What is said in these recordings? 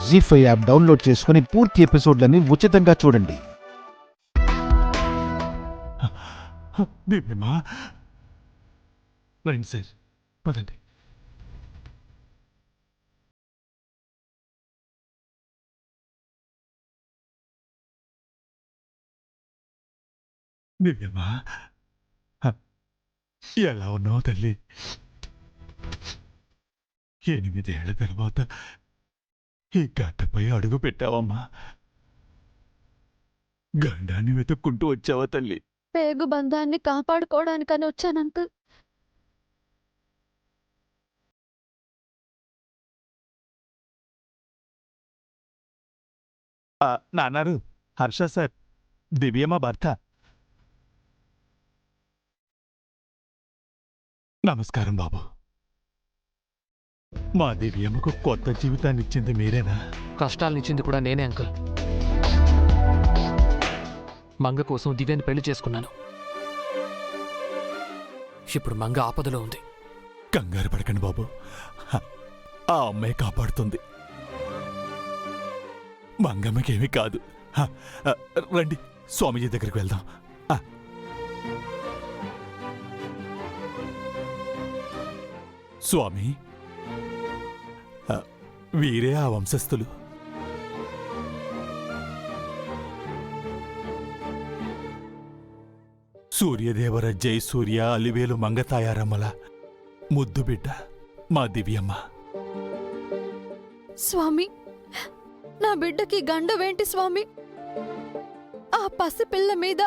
జీ5 app download చేసుకుని పూర్తి ఎపిసోడ్లని ఉచితంగా చూడండి. దివ్యమా, రండి సార్, పదండి. దివ్యమా, ఎలా ఉన్నావు తల్లి? 8 ఏళ్ల తర్వాత ఈ గడ్డపై అడుగు పెట్టావమ్మా. గండాన్ని వెతుక్కుంటూ వచ్చావా తల్లి? పేగు బంధాన్ని కాపాడుకోవడానికని వచ్చాను అంకుల్. నాన్నారు హర్ష సార్, దివ్యమ్మ భర్త. నమస్కారం బాబు. మా దివ్యమ్మకు కొత్త జీవితాన్ని ఇచ్చింది మీరేనా? కష్టాలనిచ్చింది కూడా నేనే అంకుల్. మంగ కోసం దివ్యాన్ని పెళ్లి చేసుకున్నాను. ఇప్పుడు మంగ ఆపదలో ఉంది. కంగారు పడకండి బాబు, ఆ అమ్మాయి కాపాడుతుంది. మంగమ్మకేమీ కాదు. రండి, స్వామీజీ దగ్గరికి వెళ్దాం. స్వామి, వీరే ఆ వంశస్థులు. సూర్యదేవర జై సూర్య అలివేలు మంగతాయారమ్మల ముద్దు బిడ్డ మా దివ్యమ్మ. స్వామి, నా బిడ్డకి గండవేంటి స్వామి? ఆ పసిపిల్ల మీద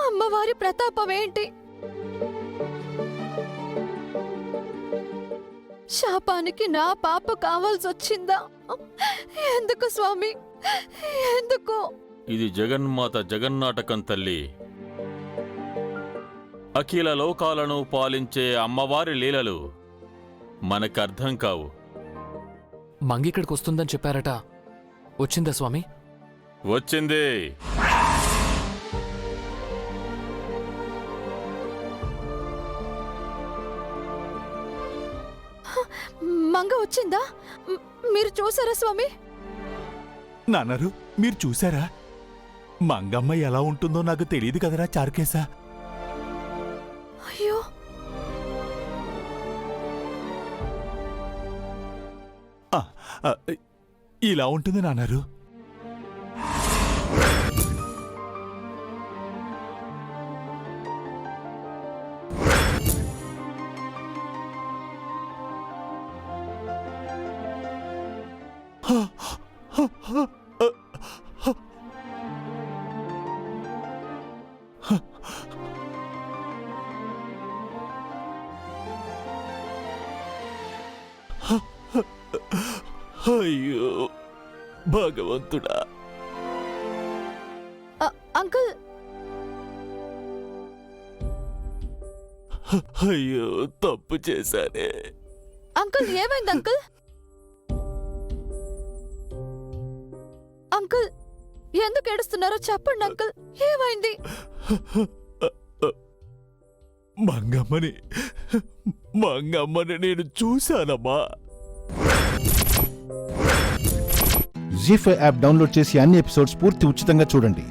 అమ్మవారి ప్రతాపమేంటి? శాపానికి నా పాప కావాల్సొచ్చిందా? ఎందుకు స్వామి, ఎందుకు? ఇది జగన్మాత జగన్నాటకం తల్లి. అఖిల లోకాలను పాలించే అమ్మవారి లీలలు మనకర్థం కావు. మంగ ఇక్కడికి వస్తుందని చెప్పారట, వచ్చిందా స్వామి? వచ్చింది. మంగ వచ్చిందా? మీరు చూసారా స్వామి? నాన్నారు, మీరు చూశారా? మంగమ్మ ఎలా ఉంటుందో నాకు తెలియదు కదరా చార్కేశా. అయ్యో, ఇలా ఉంటుంది నాన్నారు. అయ్యో భగవంతుడా. అంకుల్, అయ్యో తప్పు చేశానే. అంకుల్ ఏమైంది అంకుల్? అంకుల్ ఎందుకు ఏడుస్తున్నారో చెప్పండి అంకుల్, ఏమైంది? మంగమ్మని నేను చూశానమ్మా. జీ5 యాప్ డౌన్లోడ్ చేసి అన్ని ఎపిసోడ్స్ పూర్తి ఉచితంగా చూడండి.